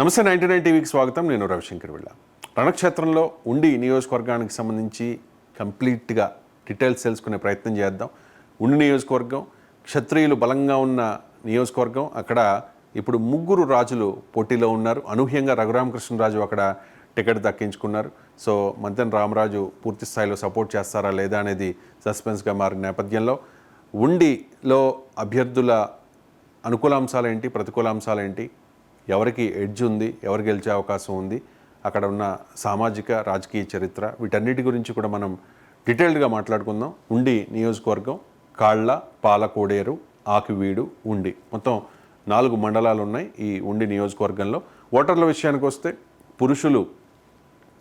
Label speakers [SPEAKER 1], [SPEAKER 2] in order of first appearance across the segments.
[SPEAKER 1] నమస్తే 99 టీవీకి స్వాగతం. నేను రవిశంకర్ విళ్ళ. రణక్షేత్రంలో ఉండి నియోజకవర్గానికి సంబంధించి కంప్లీట్గా డీటెయిల్స్ తెలుసుకునే ప్రయత్నం చేద్దాం. ఉండి నియోజకవర్గం క్షత్రియులు బలంగా ఉన్న నియోజకవర్గం. అక్కడ ఇప్పుడు ముగ్గురు రాజులు పోటీలో ఉన్నారు. అనూహ్యంగా రఘురామకృష్ణరాజు అక్కడ టికెట్ దక్కించుకున్నారు. సో మంతెన రామరాజు పూర్తి స్థాయిలో సపోర్ట్ చేస్తారా లేదా అనేది సస్పెన్స్గా మారిన నేపథ్యంలో ఉండిలో అభ్యర్థుల అనుకూలాంశాలు ఏంటి, ప్రతికూలాంశాలు ఏంటి, ఎవరికి ఎడ్జ్ ఉంది, ఎవరు గెలిచే అవకాశం ఉంది, అక్కడ ఉన్న సామాజిక రాజకీయ చరిత్ర, వీటన్నిటి గురించి కూడా మనం డీటెయిల్డ్గా మాట్లాడుకుందాం. ఉండి నియోజకవర్గం కాళ్ళ, పాలకోడేరు, ఆకివీడు, ఉండి మొత్తం 4 మండలాలు ఉన్నాయి ఈ ఉండి నియోజకవర్గంలో. ఓటర్ల విషయానికి వస్తే పురుషులు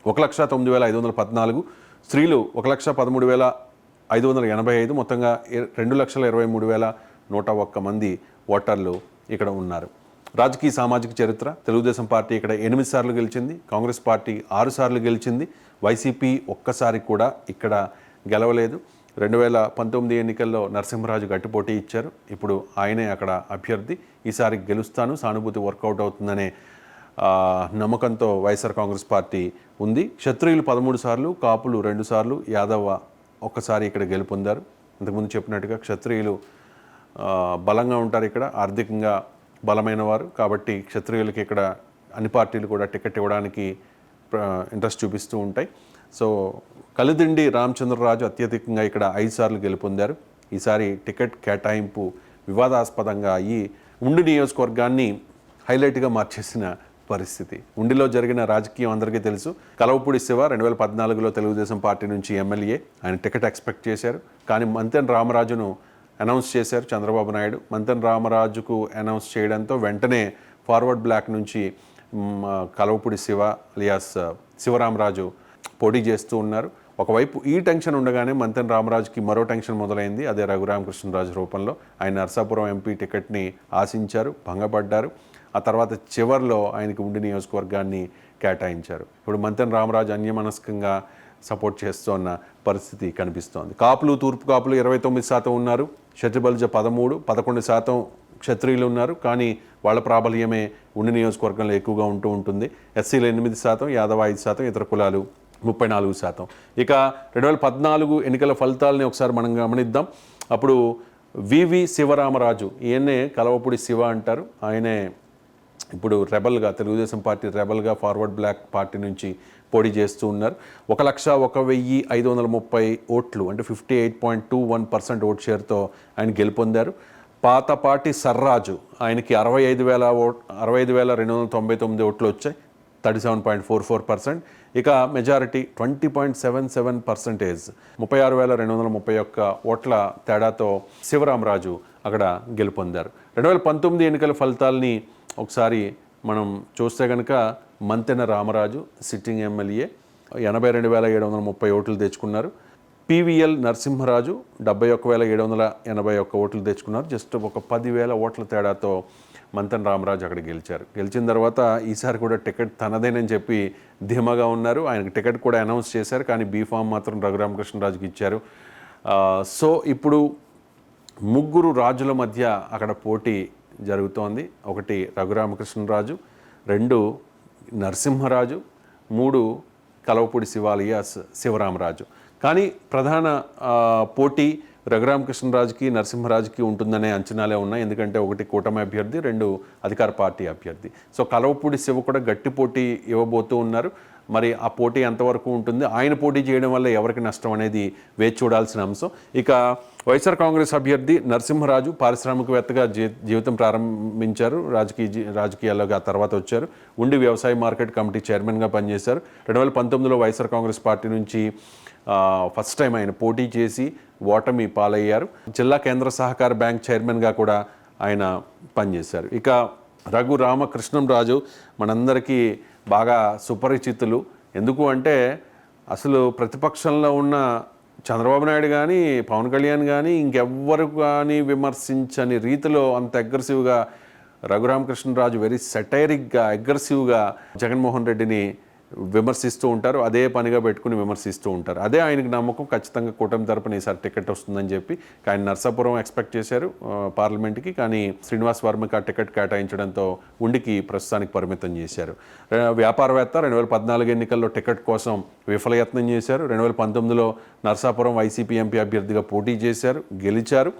[SPEAKER 1] 1,09,514, స్త్రీలు 1,13,585, మొత్తంగా 2,23,101 మంది ఓటర్లు ఇక్కడ ఉన్నారు. రాజకీయ సామాజిక చరిత్ర, తెలుగుదేశం పార్టీ ఇక్కడ 8 సార్లు గెలిచింది, కాంగ్రెస్ పార్టీ 6 సార్లు గెలిచింది, వైసీపీ ఒక్కసారి కూడా ఇక్కడ గెలవలేదు. 2019 ఎన్నికల్లో నరసింహరాజు గట్టి పోటీ ఇచ్చారు. ఇప్పుడు ఆయనే అక్కడ అభ్యర్థి. ఈసారి గెలుస్తాను, సానుభూతి వర్కౌట్ అవుతుందనే నమ్మకంతో వైఎస్ఆర్ కాంగ్రెస్ పార్టీ ఉంది. క్షత్రియులు 13 సార్లు, కాపులు 2 సార్లు, యాదవ ఒక్కసారి ఇక్కడ గెలుపొందారు. ఇంతకుముందు చెప్పినట్టుగా క్షత్రియులు బలంగా ఉంటారు, ఇక్కడ ఆర్థికంగా బలమైన వారు కాబట్టి క్షత్రియులకి ఇక్కడ అన్ని పార్టీలు కూడా టికెట్ ఇవ్వడానికి ఇంట్రెస్ట్ చూపిస్తూ ఉంటాయి. సో కలిదిండి రామచంద్రరాజు అత్యధికంగా ఇక్కడ 5 సార్లు గెలుపొందారు. ఈసారి టికెట్ కేటాయింపు వివాదాస్పదంగా ఈ ఉండి నియోజకవర్గాన్ని హైలైట్గా మార్చేసిన పరిస్థితి. ఉండిలో జరిగిన రాజకీయం అందరికీ తెలుసు. కలవపూడి శివ 2014లో తెలుగుదేశం పార్టీ నుంచి ఎమ్మెల్యే, ఆయన టికెట్ ఎక్స్పెక్ట్ చేశారు. కానీ మంతెన రామరాజును అనౌన్స్ చేశారు చంద్రబాబు నాయుడు. మంతెన రామరాజుకు అనౌన్స్ చేయడంతో వెంటనే ఫార్వర్డ్ బ్లాక్ నుంచి కలవపూడి శివ అలియాస్ శివరామరాజు పోటీ చేస్తూ ఉన్నారు. ఒకవైపు ఈ టెన్షన్ ఉండగానే మంతెన రామరాజుకి మరో టెన్షన్ మొదలైంది. అదే రఘురామకృష్ణరాజు రూపంలో. ఆయన నరసాపురం ఎంపీ టికెట్ని ఆశించారు, భంగపడ్డారు. ఆ తర్వాత చివరిలో ఆయనకి ఉండి నియోజకవర్గాన్ని కేటాయించారు. ఇప్పుడు మంతెన రామరాజు అన్యమనస్కంగా సపోర్ట్ చేస్తున్న పరిస్థితి కనిపిస్తోంది. కాపులు, తూర్పు కాపులు 29% ఉన్నారు, క్షత్రిబలిజ 13, 11% క్షత్రియులు ఉన్నారు. కానీ వాళ్ళ ప్రాబల్యమే ఉండి నియోజకవర్గంలో ఎక్కువగా ఉంటుంది. ఎస్సీలు 8%, యాదవ 5%, ఇతర కులాలు 34%. ఇక 2014 ఎన్నికల ఫలితాలని ఒకసారి మనం గమనిద్దాం. అప్పుడు వివి శివరామరాజు, ఈయన్నే కలవపూడి శివ అంటారు, ఆయనే ఇప్పుడు రెబల్గా, తెలుగుదేశం పార్టీ రెబల్గా ఫార్వర్డ్ బ్లాక్ పార్టీ నుంచి పోటీ చేస్తూ ఉన్నారు. 1,01,530 ఓట్లు, అంటే 58.21% ఓట్ షేర్తో ఆయన గెలుపొందారు. పాతపాటి సర్రాజు, ఆయనకి 65,299 ఓట్లు వచ్చాయి, 37.44%. ఇక మెజారిటీ 20.77%, 36,231 ఓట్ల తేడాతో శివరామరాజు అక్కడ గెలుపొందారు. 2019 ఎన్నికల ఫలితాలని ఒకసారి మనం చూస్తే కనుక మంతెన రామరాజు సిట్టింగ్ ఎమ్మెల్యే 82,730 ఓట్లు తెచ్చుకున్నారు. పివిఎల్ నరసింహరాజు 71,781 ఓట్లు తెచ్చుకున్నారు. జస్ట్ ఒక 10,000 ఓట్ల తేడాతో మంతెన రామరాజు అక్కడ గెలిచారు. గెలిచిన తర్వాత ఈసారి కూడా టికెట్ తనదేనని చెప్పి ధీమాగా ఉన్నారు. ఆయనకు టికెట్ కూడా అనౌన్స్ చేశారు, కానీ బీఫామ్ మాత్రం రఘురామకృష్ణరాజుకి ఇచ్చారు. సో ఇప్పుడు ముగ్గురు రాజుల మధ్య అక్కడ పోటీ జరుగుతోంది. 1 రఘురామకృష్ణరాజు, 2 నరసింహరాజు, 3 కలవపూడి శివ అలియాస్ శివరామరాజు. కానీ ప్రధాన పోటీ రఘురామకృష్ణరాజుకి, నరసింహరాజుకి ఉంటుందనే అంచనాలే ఉన్నాయి. ఎందుకంటే 1 కూటమి అభ్యర్థి, 2 అధికార పార్టీ అభ్యర్థి. సో కలవపూడి శివ కూడా గట్టి పోటీ ఇవ్వబోతూ ఉన్నారు. మరి ఆ పోటీ ఎంతవరకు ఉంటుంది, ఆయన పోటీ చేయడం వల్ల ఎవరికి నష్టం అనేది వేచి చూడాల్సిన అంశం. ఇక వైఎస్ఆర్ కాంగ్రెస్ అభ్యర్థి నరసింహరాజు పారిశ్రామికవేత్తగా జీవితం ప్రారంభించారు, రాజకీయాల్లోకి ఆ తర్వాత వచ్చారు. ఉండి వ్యవసాయ మార్కెట్ కమిటీ చైర్మన్గా పనిచేశారు. 2019లో వైఎస్ఆర్ కాంగ్రెస్ పార్టీ నుంచి ఫస్ట్ టైం ఆయన పోటీ చేసి ఓటమి పాలయ్యారు. జిల్లా కేంద్ర సహకార బ్యాంక్ చైర్మన్గా కూడా ఆయన పనిచేశారు. ఇక రఘురామకృష్ణరాజు మనందరికీ బాగా సుపరిచితులు. ఎందుకు అంటే అసలు ప్రతిపక్షంలో ఉన్న చంద్రబాబు నాయుడు కానీ, పవన్ కళ్యాణ్ కానీ, ఇంకెవ్వరు కానీ విమర్శించని రీతిలో అంత అగ్రెసివ్గా రఘురామకృష్ణరాజు వెరీ సెటైరిక్గా, అగ్రెసివ్గా జగన్మోహన్ రెడ్డిని విమర్శిస్తూ ఉంటారు, అదే పనిగా పెట్టుకుని విమర్శిస్తూ ఉంటారు. అదే ఆయనకు నమ్మకం, ఖచ్చితంగా కూటమి తరపున ఈసారి టికెట్ వస్తుందని చెప్పి. ఆయన నర్సాపురం ఎక్స్పెక్ట్ చేశారు పార్లమెంట్కి, కానీ శ్రీనివాస్ వర్మకి ఆ టికెట్ కేటాయించడంతో ఉండికి ప్రస్తుతానికి పరిమితం చేశారు. వ్యాపారవేత్త 2014 ఎన్నికల్లో టికెట్ కోసం విఫలయత్నం చేశారు. 2019లో నర్సాపురం వైసీపీ ఎంపీ అభ్యర్థిగా పోటీ చేశారు, గెలిచారు.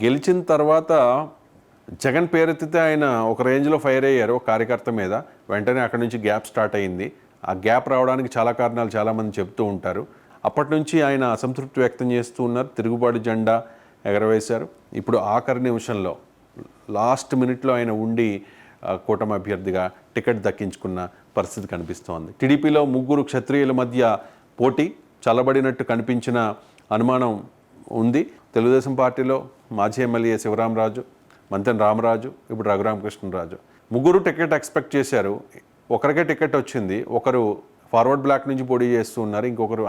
[SPEAKER 1] గెలిచిన తర్వాత జగన్ పేరెత్తితే ఆయన ఒక రేంజ్లో ఫైర్ అయ్యారు ఒక కార్యకర్త మీద. వెంటనే అక్కడి నుంచి గ్యాప్ స్టార్ట్ అయింది. ఆ గ్యాప్ రావడానికి చాలా కారణాలు చాలామంది చెప్తూ ఉంటారు. అప్పటి నుంచి ఆయన అసంతృప్తి వ్యక్తం చేస్తూ ఉన్నారు, తిరుగుబాటు జెండా ఎగరవేశారు. ఇప్పుడు ఆఖరి నిమిషంలో లాస్ట్ మినిట్లో ఆయన ఉండి కూటమి అభ్యర్థిగా టికెట్ దక్కించుకున్న పరిస్థితి కనిపిస్తోంది. టీడీపీలో 3 క్షత్రియుల మధ్య పోటీ చల్లబడినట్టు కనిపించిన అనుమానం ఉంది. తెలుగుదేశం పార్టీలో మాజీ ఎమ్మెల్యే శివరామరాజు, మంతెన రామరాజు, ఇప్పుడు రఘురామకృష్ణరాజు, 3 టికెట్ ఎక్స్పెక్ట్ చేశారు. ఒకరికే టికెట్ వచ్చింది. ఒకరు ఫార్వర్డ్ బ్లాక్ నుంచి పోటీ చేస్తూ ఉన్నారు, ఇంకొకరు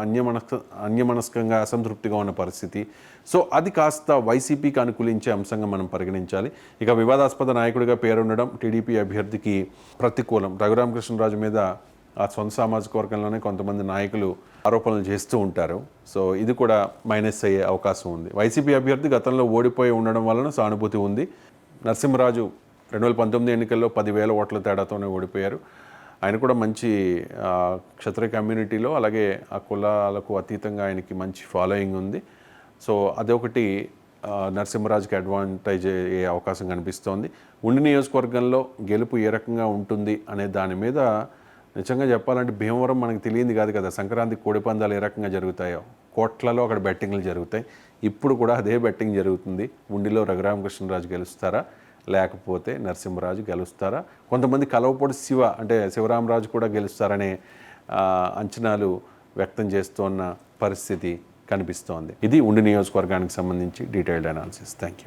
[SPEAKER 1] అన్యమనస్కంగా అసంతృప్తిగా ఉన్న పరిస్థితి. సో అది కాస్త వైసీపీకి అనుకూలించే అంశంగా మనం పరిగణించాలి. ఇక వివాదాస్పద నాయకుడిగా పేరుండడం టీడీపీ అభ్యర్థికి ప్రతికూలం. రఘురామకృష్ణరాజు మీద ఆ సొంత సామాజిక వర్గంలోనే కొంతమంది నాయకులు ఆరోపణలు చేస్తూ ఉంటారు. సో ఇది కూడా మైనస్ అయ్యే అవకాశం ఉంది. వైసీపీ అభ్యర్థి గతంలో ఓడిపోయి ఉండడం వలన సానుభూతి ఉంది. నరసింహరాజు 2019 ఎన్నికల్లో 10,000 ఓట్ల తేడాతోనే ఓడిపోయారు. ఆయన కూడా మంచి క్షత్రియ కమ్యూనిటీలో, అలాగే ఆ కులాలకు అతీతంగా ఆయనకి మంచి ఫాలోయింగ్ ఉంది. సో అదొకటి నరసింహరాజుకి అడ్వాంటేజ్ అయ్యే అవకాశం కనిపిస్తోంది. ఉండి నియోజకవర్గంలో గెలుపు ఏ రకంగా ఉంటుంది అనే దాని మీద నిజంగా చెప్పాలంటే భీమవరం మనకు తెలియంది కాదు కదా. సంక్రాంతి కోడి పందాలు ఏ రకంగా జరుగుతాయో కోట్లలో అక్కడ బెట్టింగ్లు జరుగుతాయి. ఇప్పుడు కూడా అదే బెట్టింగ్ జరుగుతుంది. ఉండిలో రఘురామకృష్ణరాజు గెలుస్తారా, లేకపోతే నరసింహరాజు గెలుస్తారా? కొంతమంది కలవపొడి శివరామరాజు కూడా గెలుస్తారనే అంచనాలు వ్యక్తం చేస్తున్న పరిస్థితి కనిపిస్తోంది. ఇది ఉండి నియోజకవర్గానికి సంబంధించి డీటెయిల్డ్ అనాలిసిస్. Thank you.